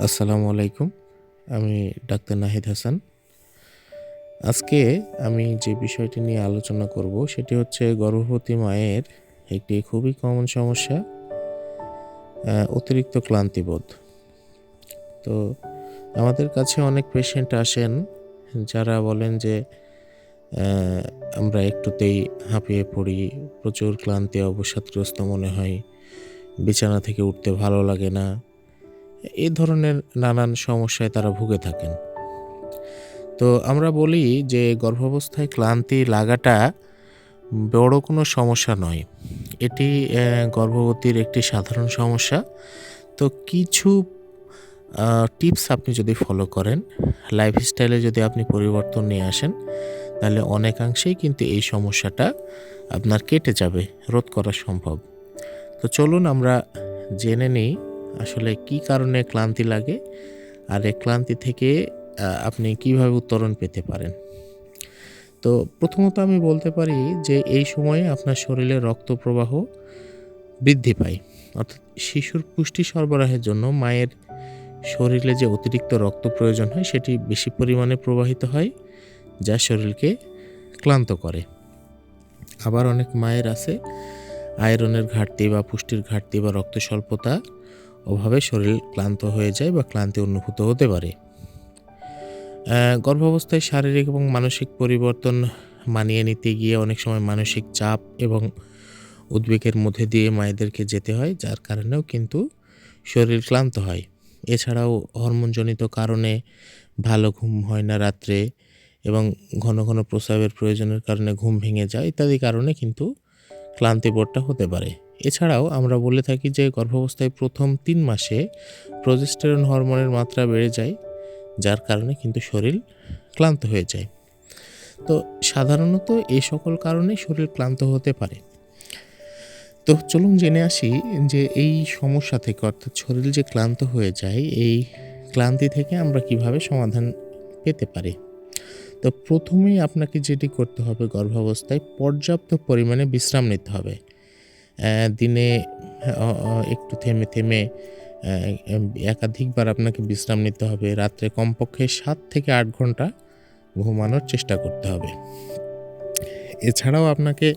আসসালামু আলাইকুম। আমি ডাক্তার নাহিদ হাসান। আজকে আমি যে বিষয়টি নিয়ে আলোচনা করব সেটি হচ্ছে গর্ভবতী মায়ের একটি খুবই কমন সমস্যা, অতিরিক্ত ক্লান্তিবোধ। তো আমাদের কাছে অনেক পেশেন্ট আসেন যারা বলেন যে অ্যা আমরা একটুতেই হাঁপিয়ে পড়ি, প্রচুর ক্লান্তি অবসাদগ্রস্ত মনে হয়, বিছানা থেকে উঠতে ভালো লাগে না। এই ধরনের নানান সমস্যায় তারা ভুগে থাকেন। তো আমরা বলি যে গর্ভাবস্থায় ক্লান্তি লাগাটা বড় কোনো সমস্যা নয়। এটি গর্ভবতীর একটি সাধারণ সমস্যা। তো কিছু আ টিপস আপনি যদি ফলো করেন, লাইফস্টাইলে যদি আপনি পরিবর্তন নিয়ে আসেন, তাহলে অনেকাংশেই কিন্তু এই সমস্যাটা আপনার কেটে যাবে, রোধ করা সম্ভব। তো চলুন আমরা জেনে নেই আসলে কী কারণে ক্লান্তি লাগে আর এই ক্লান্তি থেকে আপনি কিভাবে উত্তরণ পেতে পারেন। তো প্রথমত আমি বলতে পারি যে এই সময়ে আপনার শরীরে রক্ত প্রবাহ বৃদ্ধি পায়। অর্থাৎ শিশুর পুষ্টি সরবরাহের জন্য মায়ের শরীরে যে অতিরিক্ত রক্ত প্রয়োজন হয় সেটি বেশি পরিমাণে প্রবাহিত হয়, যা শরীরকে ক্লান্ত করে। আবার অনেক মায়ের আছে আয়রনের ঘাটতি বা পুষ্টির ঘাটতি বা রক্ত স্বল্পতা অভাবে শরীর ক্লান্ত হয়ে যায় বা ক্লান্তি অনুভূত হতে পারে। গর্ভাবস্থায় শারীরিক এবং মানসিক পরিবর্তন মানিয়ে নিতে গিয়ে অনেক সময় মানসিক চাপ এবং উদ্বেগের মধ্যে দিয়ে মায়েদেরকে যেতে হয়, যার কারণেও কিন্তু শরীর ক্লান্ত হয়। এছাড়াও হরমোনজনিত কারণে ভালো ঘুম হয় না রাত্রে এবং ঘন ঘন প্রস্রাবের প্রয়োজনের কারণে ঘুম ভেঙে যায় ইত্যাদি কারণে কিন্তু ক্লান্তিবোধটা হতে পারে। এছাড়াও আমরা বলে থাকি যে গর্ভাবস্থায় প্রথম ৩ মাসে প্রজেস্টেরন হরমোনের মাত্রা বেড়ে যায়, যার কারণে কিন্তু শরীর ক্লান্ত হয়ে যায়। তো সাধারণত এই সকল কারণে শরীর ক্লান্ত হতে পারে। তো চলুন জেনে আসি যে এই সমস্যা থেকে অর্থাৎ শরীর যে ক্লান্ত হয়ে যায়, এই ক্লান্তি থেকে আমরা কিভাবে সমাধান পেতে পারি। তো প্রথমেই আপনাকে যেটি করতে হবে, গর্ভাবস্থায় পর্যাপ্ত পরিমাণে বিশ্রাম নিতে হবে। দিনে অ অ একটু থেমে, থেমে অ্যা এম একাধিকবার আপনাকে বিশ্রাম নিতে হবে। রাত্রে কমপক্ষে ৭ থেকে ৮ ঘন্টা ঘুমানোর চেষ্টা করতে হবে। এছাড়াও আপনাকে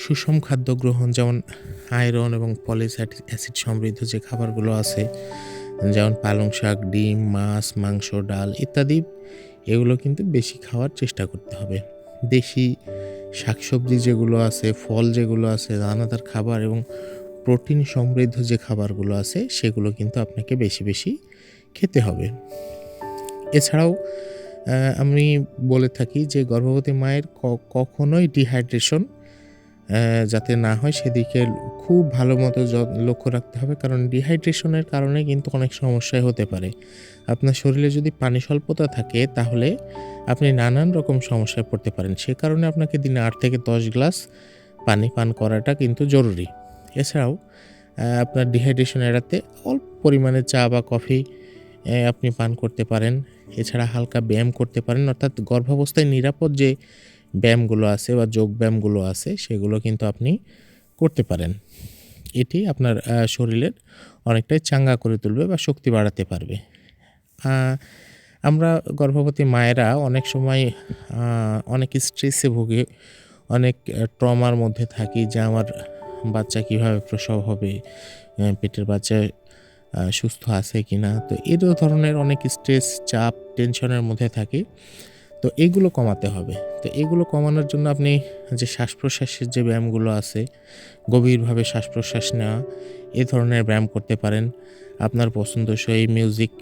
সুষম খাদ্য গ্রহণ, যেমন আয়রন এবং অ্যাসিড সমৃদ্ধ যে খাবারগুলো আছে, যেমন পালং শাক, ডিম, মাছ, মাংস, ডাল ইত্যাদি, এগুলো কিন্তু বেশি খাওয়ার চেষ্টা করতে হবে। দেশি শাকসবজি যেগুলো আছে, ফল যেগুলো আছে, দানাদার খাবার এবং প্রোটিন সমৃদ্ধ যে খাবারগুলো আছে সেগুলো কিন্তু আপনাকে বেশি, বেশি খেতে হবে। এছাড়াও আমি বলে থাকি যে গর্ভবতী মায়ের কখনোই ডিহাইড্রেশন যাতে না হয় সেদিকে খুব ভালো মতো লক্ষ্য রাখতে হবে। কারণ ডিহাইড্রেশনের কারণে কিন্তু অনেক সমস্যাই হতে পারে। আপনার শরীরে যদি পানি স্বল্পতা থাকে তাহলে আপনি নানান রকম সমস্যায় পড়তে পারেন। সে কারণে আপনাকে দিনে ৮ থেকে ১০ গ্লাস পানি পান করাটা কিন্তু জরুরি। এছাড়াও আপনার ডিহাইড্রেশন এড়াতে অল্প পরিমাণে চা বা কফি আপনি পান করতে পারেন। এছাড়া হালকা ব্যায়াম করতে পারেন, অর্থাৎ গর্ভাবস্থায় নিরাপদ যে ব্যায়ামগুলো আছে বা যোগ ব্যায়ামগুলো আছে সেগুলো কিন্তু আপনি করতে পারেন। এটি আপনার শরীরের অনেকটাই চাঙ্গা করে তুলবে বা শক্তি বাড়াতে পারবে। আ আমরা গর্ভবতী মায়েরা অনেক সময় অনেক স্ট্রেসে ভুগি, অনেক ট্রমার মধ্যে থাকি যে আমার বাচ্চা কিভাবে প্রসব হবে, পেটের বাচ্চা সুস্থ আছে কিনা। তো এই ধরনের অনেক স্ট্রেস, চাপ, টেনশনের মধ্যে থাকি। তো এগুলো কমাতে হবে। তো এগুলো কমানোর জন্য আপনি যে শ্বাস-প্রশ্বাসের যে ব্যায়ামগুলো আছে, গভীরভাবে শ্বাস-প্রশ্বাস নেওয়া, এ ধরনের ব্যায়াম করতে পারেন। আপনার পছন্দসই মিউজিক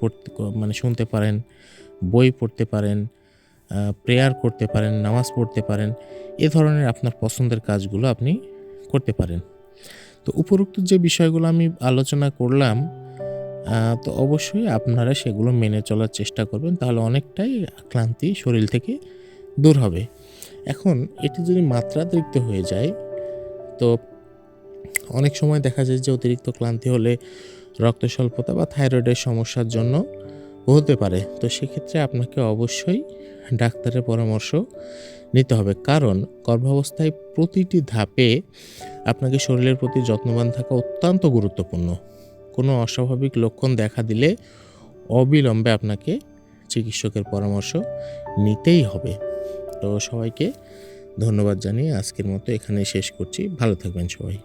পড়তে মানে শুনতে পারেন, বই পড়তে পারেন, প্রেয়ার করতে পারেন, নামাজ পড়তে পারেন। এ ধরনের আপনার পছন্দের কাজগুলো আপনি করতে পারেন। তো উপরোক্ত যে বিষয়গুলো আমি আলোচনা করলাম, তো অবশ্যই আপনারা সেগুলো মেনে চলার চেষ্টা করবেন। তাহলে অনেকটাই ক্লান্তি শরীর থেকে দূর হবে। এখন এটি যদি মাত্রাতিরিক্ত হয়ে যায়, তো অনেক সময় দেখা যায় যে অতিরিক্ত ক্লান্তি হলে রক্ত স্বল্পতা বা থাইরয়েডের সমস্যার জন্য হতে পারে। তো সেক্ষেত্রে আপনাকে অবশ্যই ডাক্তারের পরামর্শ নিতে হবে। কারণ গর্ভাবস্থায় প্রতিটি ধাপে আপনাকে শরীরের প্রতি যত্নবান থাকা অত্যন্ত গুরুত্বপূর্ণ। কোনো অস্বাভাবিক লক্ষণ দেখা দিলে অবিলম্বে আপনাকে চিকিৎসকের পরামর্শ নিতেই হবে। তো সবাইকে ধন্যবাদ জানিয়ে আজকের মতো এখানেই শেষ করছি। ভালো থাকবেন সবাই।